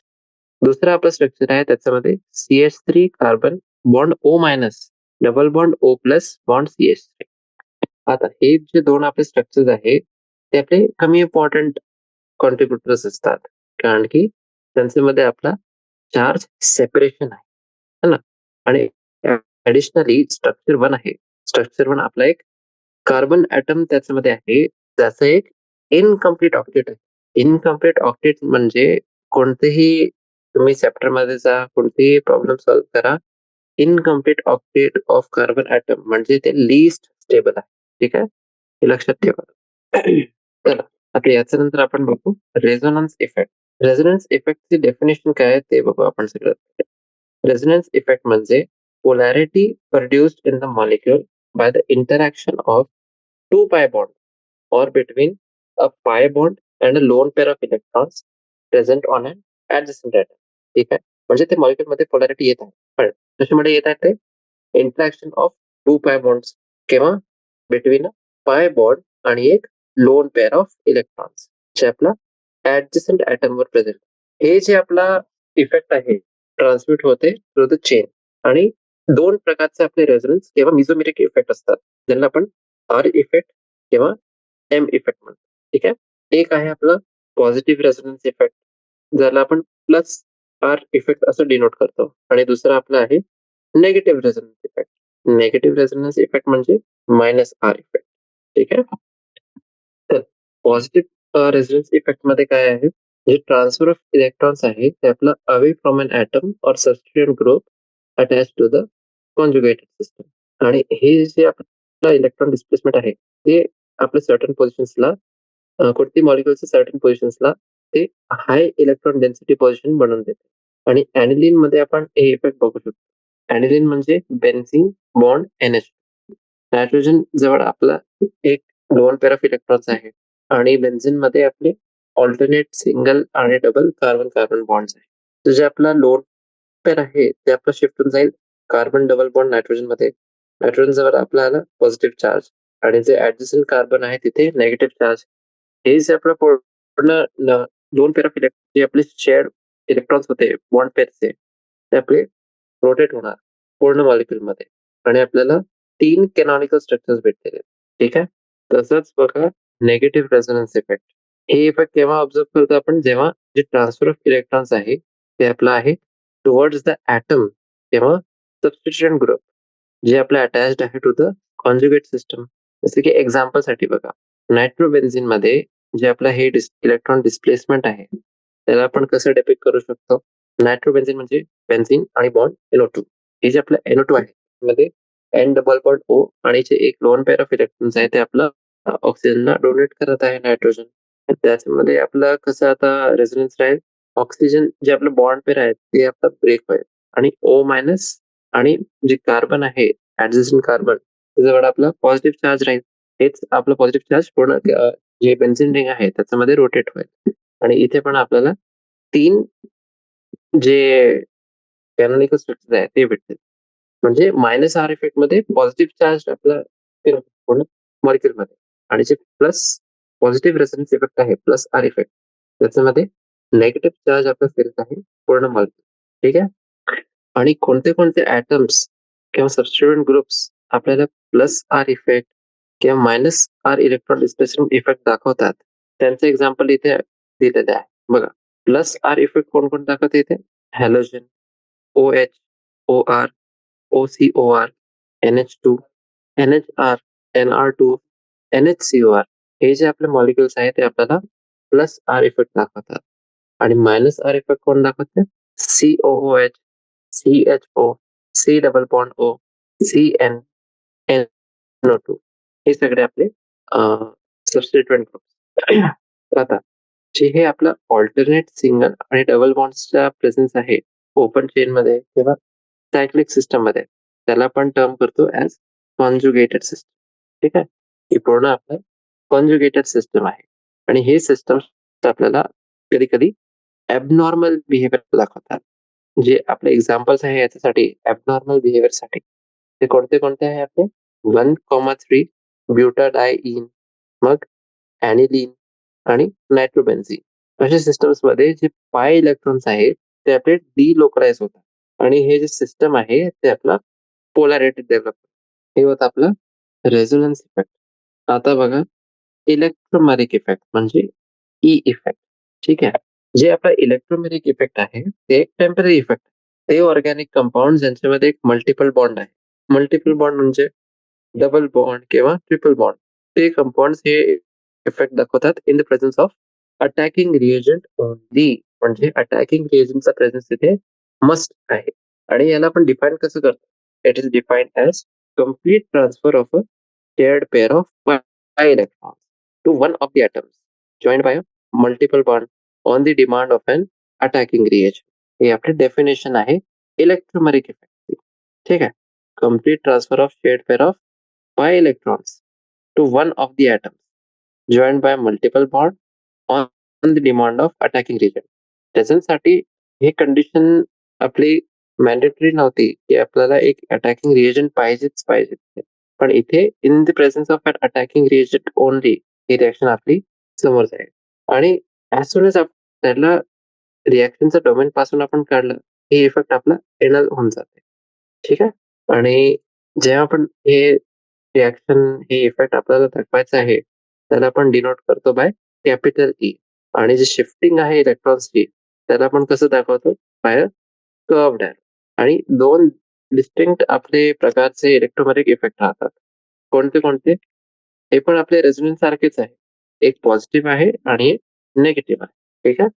दुसरं आपलं स्ट्रक्चर आहे त्याच्यामध्ये CH3 carbon bond O minus double bond O plus bond CH3. आता हे जे 2 आपले स्ट्रक्चर्स आहे ते आपले कमी इम्पॉर्टंट कॉन्ट्रीब्युटर्स असतात कारण की त्यांच्यामध्ये आपला चार्ज सेपरेशन आहे है ना. आणि ऍडिशनली स्ट्रक्चर 1 आहे. स्ट्रक्चर 1 आपला एक कार्बन ॲटम त्याच्यामध्ये आहे, त्याचं एक इनकम्प्लीट ऑक्टेट आहे. इनकम्प्लीट ऑक्टेट म्हणजे कोणतेही तुम्ही चॅप्टरमध्ये जा, कोणतेही प्रॉब्लेम सॉल्व्ह करा. Incomplete octet of carbon atom म्हणजे ते लीस्ट स्टेबल आहे. ठीक आहे? हे लक्षात ठेवा. चला, आता याच्यानंतर आपण बघू रेझोनन्स इफेक्ट. रेझोनन्स इफेक्टची डेफिनेशन काय आहे ते बघू आपण सगळं. रेझोनन्स इफेक्ट म्हणजे polarity produced in the molecule by the interaction of two pi bonds or between a pi bond and a lone pair of electrons present on an adjacent atom. ठीक आहे, म्हणजे ते मॉलिक्युल मध्ये polarity येत आहे, पण कशामुळे येत आहे ते इंटरॅक्शन ऑफ टू पाय बॉन्ड्स किंवा बिटवीन अ पाय बॉन्ड आणि एक लोन पेअर ऑफ इलेक्ट्रॉन्स जे आपला ऍडजस्टंट ऍटम वर प्रेझेंट. हे जे आपला इफेक्ट आहे ट्रान्समिट होते थ्रू द चेन. आणि दोन प्रकारचे आपले रेझोनन्स किंवा मिझोमेरिक इफेक्ट असतात, ज्यांना आपण आर इफेक्ट किंवा एम इफेक्ट म्हणतो. ठीक आहे, एक आहे आपला पॉझिटिव्ह रेझोनन्स इफेक्ट, ज्याला आपण प्लस आर इफेक्ट असं डिनोट करतो, आणि दुसरा आपला आहे negative resonance effect. Negative resonance effect म्हणजे मायनस आर इफेक्ट. ठीक आहे, तर पॉझिटिव्ह रेझोनन्स इफेक्ट मध्ये काय आहे, जे ट्रान्सफर ऑफ इलेक्ट्रॉन्स आहे ते आपलं away from an atom or substituent group attach to the conjugated system. आणि हे जे आपलं इलेक्ट्रॉन डिस्प्लेसमेंट आहे ते आपल्या सर्टन पोझिशन्सला, कोणती मॉलिक्युलच्या सर्टन पोझिशन्सला ते हाय इलेक्ट्रॉन डेन्सिटी पोझिशन बनवून देते. आणि ऍनिलीन मध्ये आपण हे इफेक्ट बघू शकतो. ऍनिलीन म्हणजे बेन्झीन बॉन्ड NH. नायट्रोजन जवळ आपला एक दोन पेअर ऑफ इलेक्ट्रॉन्स आहे, आणि बेन्झीन मध्ये आपले ऑल्टरनेट सिंगल आणि डबल कार्बन कार्बन बॉन्ड्स आहे. तर जे आपला लोन पेअर आहे ते आपलं शिफ्ट होऊन जाईल कार्बन डबल बॉन्ड नायट्रोजन मध्ये. नायट्रोजन जवळ आपल्याला पॉझिटिव्ह चार्ज, आणि जे ऍडजस्टंट कार्बन आहे तिथे नेगेटिव्ह चार्ज. हे जे आपलं पूर्ण दोन पेअर ऑफ जे आपले शेअर इलेक्ट्रॉन्स होते बॉन्ड पेअरचे, ते आपले रोटेट होणार पूर्ण मॉलिक्युल मध्ये, आणि आपल्याला 3 कॅनॉनिकल स्ट्रक्चर्स भेटतील. ठीक आहे, तसंच बघा नेगेटिव्ह रेझोनन्स इफेक्ट. हे इफेक्ट केव्हा ऑब्झर्व करतो आपण, जेव्हा जे ट्रान्सफर ऑफ इलेक्ट्रॉन्स आहे ते आपलं आहे टुवर्ड्स द ॲटम किंवा सबस्टिट्यूएंट ग्रुप जे आपलं अटॅच्ड आहे टू द कॉन्जुगेट सिस्टम. जसं की एक्झाम्पल साठी बघा, नायट्रोबेन्झिन मध्ये जे आपलं हे इलेक्ट्रॉन डिस्प्लेसमेंट आहे त्याला आपण कसं डिपिक्ट करू शकतो. नायट्रोबेन्झिन म्हणजे बेन्झीन आणि बॉन्ड NO2. हे जे आपलं NO2 आहे मध्ये N डबल बॉन्ड O आणि जे एक लोन पेअर ऑफ इलेक्ट्रॉन्स आहे ते आपलं ऑक्सिजनला डोनेट करत आहे नायट्रोजन. त्याच्यामध्ये आपलं कसं आता रेझोनन्स राहील, ऑक्सिजन जे आपलं बॉन्ड पेअर आहे ते आपलं ब्रेक होईल, आणि O मायनस आणि जे कार्बन आहे ऍडजस्टंट कार्बन त्याच्यावर आपला पॉझिटिव्ह चार्ज राहील. हेच आपलं पॉझिटिव्ह चार्ज पूर्ण जे बेन्झीन रिंग आहे त्याच्यामध्ये रोटेट होईल, आणि इथे पण आपल्याला 3 जे कॅनॉनिकल स्ट्रक्चर आहे ते भेटतील. म्हणजे मायनस आर इफेक्ट मध्ये पॉझिटिव्ह चार्ज आपला फिरतो पूर्ण मॉलिक्युल मध्ये, आणि जे प्लस पॉझिटिव्ह रेझोनन्स इफेक्ट आहे प्लस आर इफेक्ट त्याच्यामध्ये नेगेटिव्ह चार्ज आपला फिरत आहे पूर्ण मॉलिक्युल. ठीक आहे, आणि कोणते कोणते ऍटम्स किंवा सबस्टिट्यूएंट ग्रुप्स आपल्याला प्लस आर इफेक्ट किंवा minus R electron displacement effect दाखवतात, त्यांचे एक्झाम्पल इथे दिलेले आहे. बघा, प्लस आर इफेक्ट कोण कोण दाखवते इथे, halogen, OH, OR, OCOR, NH2, NHR, NR2, NHCOR. हे जे आपले मॉलिक्युल्स आहेत ते आपल्याला प्लस आर इफेक्ट दाखवतात. आणि मायनस आर इफेक्ट कोण दाखवते, COOH, CHO, C double bond O, CN, NO2. हे सगळे आपले सबस्टिट्यूएंट ग्रुप. आता जे हे आपलं ऑल्टरनेट सिंगल आणि डबल बॉन्ड्सचा प्रेझेन्स आहे ओपन चेन मध्ये किंवा सायक्लिक सिस्टम मध्ये, त्याला आपण टर्म करतो ऍज कॉन्जुगेटेड सिस्टम. ठीक आहे, ही पूर्ण आपलं कॉन्जुगेटेड सिस्टम आहे. आणि हे सिस्टम आपल्याला कधी कधी ॲबनॉर्मल बिहेवियर दाखवतात. जे आपले एक्झाम्पल्स आहे याच्यासाठी ॲबनॉर्मल बिहेवियर साठी ते कोणते कोणते आहे आपले 1,3 ब्युटाडायईन, मग ॲनिलीन आणि नायट्रोबेन्झीन. अशा सिस्टम्स मध्ये जे पाय इलेक्ट्रॉन्स आहेत ते आपले डिलोकलाइज होतात, आणि हे जे सिस्टम आहे ते आपला पोलॅरिटी डेव्हलप. हे होतं आपलं रेझोनन्स इफेक्ट. आता बघा इलेक्ट्रोमॅरिक इफेक्ट म्हणजे ई इफेक्ट. ठीक आहे, जे आपला इलेक्ट्रोमॅरिक इफेक्ट आहे ते एक टेम्पररी इफेक्ट. ते ऑर्गॅनिक कंपाऊंड ज्यांच्यामध्ये एक मल्टिपल बॉन्ड आहे. मल्टिपल बॉन्ड म्हणजे डबल बॉन्ड किंवा ट्रिपल बॉन्ड ते कंपाऊंड हे इफेक्ट दाखवतात in the presence of attacking reagent only. म्हणजे अटॅकिंग रिएजंटचा प्रेझन्स तिथे मस्ट आहे. आणि याला आपण डिफाईन कसं करतो? It is defined as complete transfer of a shared pair of pi electrons to one of the atoms joined by a multiple bond on the demand of an attacking reagent. हे आपले definition आहे इलेक्ट्रोमॅरिक effect. ठीक आहे. Complete transfer of shared pair of pi electrons to one of the atoms joined by multiple bond on the demand of attacking reagent. त्याच्यासाठी हे condition आपली mandatory नव्हती की आपल्याला एक अटॅकिंग रिएजंट पाहिजेच पाहिजे. पण इथे in the presence of an attacking reagent only ही रिॲक्शन आपली समोर जाईल. आणि ॲज सून एज त्याला रिॲक्शनचा डोमेन पासून आपण काढलं, हे इफेक्ट आपला एनल होऊन जाते. ठीक आहे. आणि जेव्हा आपण हे रिॲक्शन हे इफेक्ट आपल्याला दाखवायचं आहे, त्याला आपण डिनोट करतो बाय कॅपिटल ई. आणि जे शिफ्टिंग आहे इलेक्ट्रॉन्सची त्याला आपण कसं दाखवतो? बाय अ कर्व्हड एरो. आणि दोन डिस्टिंक्ट आपले प्रकारचे इलेक्ट्रोमॅग्नेटिक इफेक्ट राहतात. कोणते कोणते? हे पण आपले रेझोनन्स सारखेच आहे. एक पॉझिटिव्ह आहे आणि एक निगेटिव्ह आहे. ठीक आहे.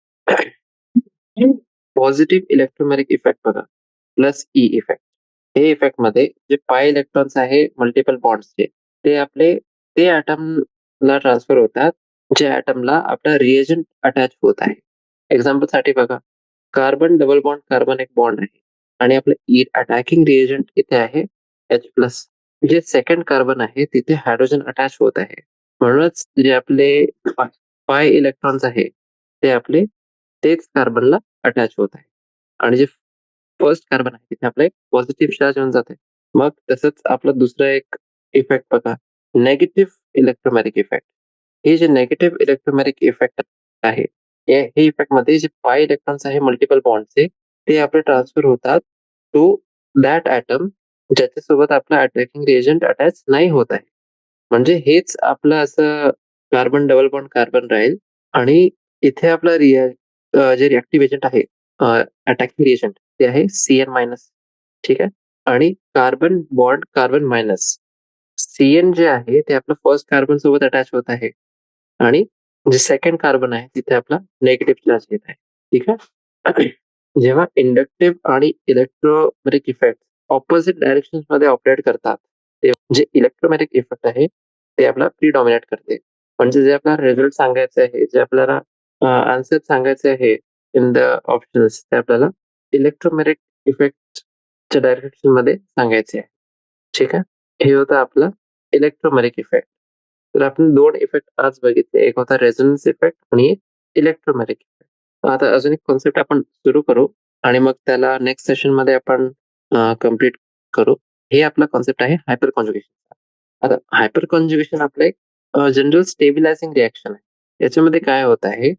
पॉझिटिव्ह इलेक्ट्रोमॅग्नेटिक इफेक्ट बघा, प्लस ई इफेक्ट. हे इफेक्ट मध्ये जे पाय इलेक्ट्रॉन्स आहे मल्टिपल बॉन्ड्सचे, ते आपले ते ॲटमला ट्रान्सफर होतात ज्या ॲटमला आपला रिएजंट अटॅच होत आहे. एक्झाम्पल साठी बघा, कार्बन डबल बॉन्ड कार्बन एक बॉन्ड आहे आणि आपलं अटॅकिंग रिएजंट इथे आहे H+. जे सेकंड कार्बन आहे तिथे हायड्रोजन अटॅच होत आहे. म्हणूनच जे आपले पाय इलेक्ट्रॉन्स आहे ते आपले तेच कार्बनला अटॅच होत आहे. आणि जे फर्स्ट कार्बन आहे तिथे आपलं एक पॉझिटिव्ह चार्ज येऊन जाते. मग तसंच आपलं दुसरं एक इफेक्ट बघा, नेगेटिव्ह इलेक्ट्रोमॅग्नेटिक इफेक्ट. हे जे नेगेटिव्ह इलेक्ट्रोमॅग्नेटिक इफेक्ट आहे, हे इफेक्ट मध्ये जे पाय इलेक्ट्रॉन्स आहे मल्टिपल बॉन्डचे, ते आपले ट्रान्सफर होतात टू दॅट ॲटम ज्याच्यासोबत आपला अटॅकिंग रिएजंट अटॅच नाही होत आहे. म्हणजे हेच आपलं असं कार्बन डबल बॉन्ड कार्बन राहील आणि इथे आपलं जे रिएक्टिव्ह एजंट आहे अटॅकिंग रिएजंट ते आहे Cn-. ठीक आहे. आणि carbon bond carbon minus Cn जे आहे ते आपलं फर्स्ट कार्बन सोबत अटॅच होत आहे आणि जे सेकंड कार्बन आहे तिथे आपला निगेटिव्ह चार्ज येत आहे. ठीक आहे. जेव्हा इंडक्टिव्ह आणि इलेक्ट्रोमॅग्नेटिक इफेक्ट ऑपोजिट डायरेक्शन मध्ये ऑपरेट करतात, तेव्हा जे इलेक्ट्रोमॅग्नेटिक इफेक्ट आहे ते आपला प्रीडॉमिनेट करते. म्हणजे जे आपल्याला रिझल्ट सांगायचे आहे, जे आपल्याला आन्सर सांगायचे आहे इन द ऑप्शन्स, ते आपल्याला इलेक्ट्रोमॅग्नेटिक इफेक्टच्या डायरेक्शन मध्ये सांगायचे आहे. ठीक आहे. हे होतं आपलं इलेक्ट्रोमॅग्नेटिक इफेक्ट. तर आपण दोन इफेक्ट आज बघितले, एक होता रेझोनन्स इफेक्ट आणि एक इलेक्ट्रोमॅग्नेटिक इफेक्ट. आता अजून एक कॉन्सेप्ट आपण सुरू करू आणि मग त्याला नेक्स्ट सेशन मध्ये आपण कम्प्लीट करू. हे आपला कॉन्सेप्ट आहे हायपर कॉन्जुगेशन. आता हायपर कॉन्जुगेशन आपलं एक जनरल स्टेबिलायझिंग रिॲक्शन आहे. याच्यामध्ये काय होत आहे,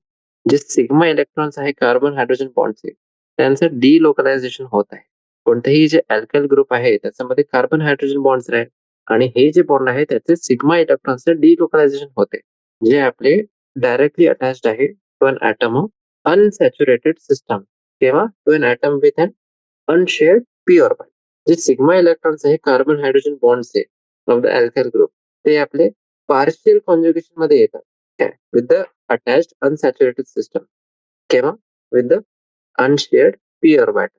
जे सिग्मा इलेक्ट्रॉन्स आहे कार्बन हायड्रोजन बॉन्डचे, त्यांचं डिलोकलायझेशन होत आहे. कोणतेही जे अल्काइल ग्रुप आहे त्याच्यामध्ये कार्बन हायड्रोजन बॉन्ड्स राहील आणि हे जे बॉन्ड आहे त्याचे सिग्मा इलेक्ट्रॉन्सचे डिलोकलायझेशन होते, जे आपले डायरेक्टली अटॅच्ड आहे to an atom of unsaturated system किंवा to an atom with an unshared p orbit. जे सिग्मा इलेक्ट्रॉन्स आहे कार्बन हायड्रोजन बॉन्डचे ऑफ द अल्काइल ग्रुप, ते आपले पार्शियल कॉन्जुगेशन मध्ये येतात with the attached unsaturated system किंवा with the unshared p orbit.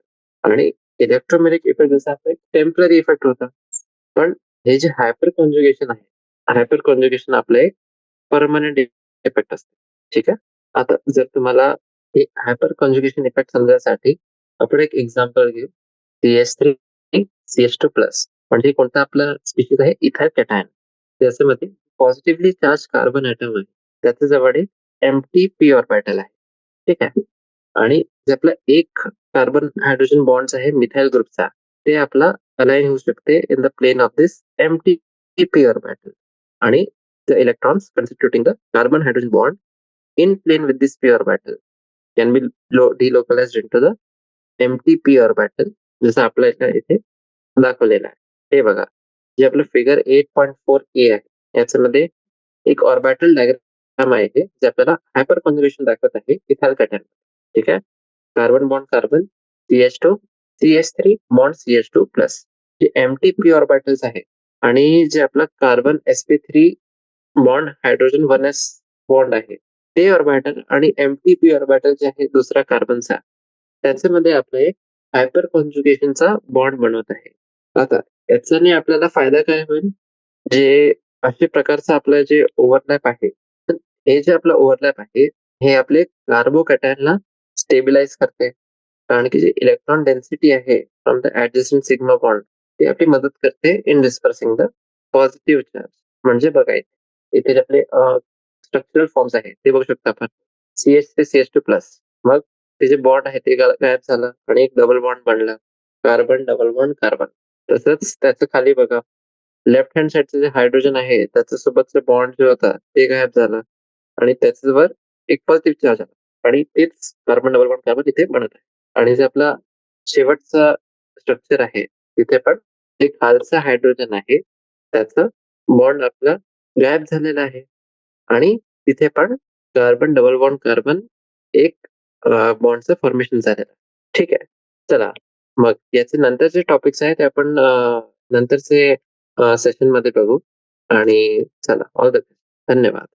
आणि इलेक्ट्रोमॅग्नेटिक इफेक्ट जसा आपला एक टेम्पररी इफेक्ट होता, पण हे जे हायपर कॉन्जुगेशन आहे, हायपर कॉन्जुगेशन आपलं एक परमनंट इफेक्ट असते. ठीक आहे. आता जर तुम्हाला हे हायपर कॉन्जुगेशन इफेक्ट समजण्यासाठी आपण एक एक्झाम्पल घेऊ. CH3 CH2+, म्हणजे कोणता आपला स्पीशीज आहे, इथाइल कॅटायन. त्याच्यामध्ये पॉझिटिव्हली चार्ज कार्बन ॲटम आहे, त्याच्या जवळ एक एम्प्टी पी ऑर्बिटल आहे. ठीक आहे. आणि जे आपला एक कार्बन हायड्रोजन बॉन्ड्स आहे मिथाइल ग्रुपचा, ते आपला अलाइन होऊ शकते in the plane of this empty P orbital. आणि the electrons constituting the carbon hydrogen bond in plane with this p orbital can be delocalized into the empty p orbital, जसं आपल्या इथे दाखवलेलं आहे. हे बघा, जे आपलं फिगर 8.4a आहे याच्यामध्ये एक ऑर्बिटल डायग्राम आहे जे आपल्याला हायपर कॉन्जुगेशन दाखवत आहे इथाइल कॅटायन. ठीक आहे. Carbon bond carbon CH2 CH3 bond CH2+, जे एम्प्टी पी ऑर्बिटल्स आहे आणि जे आपलं carbon sp3 bond hydrogen 1s bond आहे ते ऑर्बिटल आणि एमटी ऑर्बिटल जे आहे दुसरा कार्बनचा त्याच्यामध्ये आपले हायपर कॉन्जुगेशनचा बॉन्ड बनवत आहे. आता याच्याने आपल्याला फायदा काय होईल? जे अशा प्रकारचं आपलं जे ओव्हरलॅप आहे, तर हे जे आपलं ओव्हरलॅप आहे, हे आपले कार्बोकॅटायनला स्टेबिलाईज करते. कारण की जे इलेक्ट्रॉन डेन्सिटी आहे from the adjusting sigma bond ती आपली मदत करते in dispersing the positive charge. म्हणजे बघा इथे जे आपले स्ट्रक्चरल फॉर्म्स आहेत ते बघू शकतो आपण. CH ते CH2+. मग ते जे बॉन्ड आहे ते गायब झालं आणि एक डबल बॉन्ड बनला. Carbon double bond carbon. तसंच त्याच्या खाली बघा लेफ्ट हँड साइडचं जे हायड्रोजन आहे त्याच्यासोबतचं बॉन्ड जे होता ते गायब झालं आणि त्याच्यावर एक पॉझिटिव्ह चार्ज आला आणि तेच कार्बन डबल बॉन्ड कार्बन इथे बनत आहे. आणि जे आपला शेवटचा स्ट्रक्चर आहे तिथे पण जे खालचं हायड्रोजन आहे त्याचं बॉन्ड आपला गायब झालेला आहे आणि तिथे पण कार्बन डबल बॉन्ड कार्बन एक बॉन्डचं फॉर्मेशन झालेलं आहे. ठीक आहे. चला मग याचे नंतरचे टॉपिक्स आहेत ते आपण नंतरचे सेशन मध्ये बघू आणि चला ऑल द बेस्ट. धन्यवाद.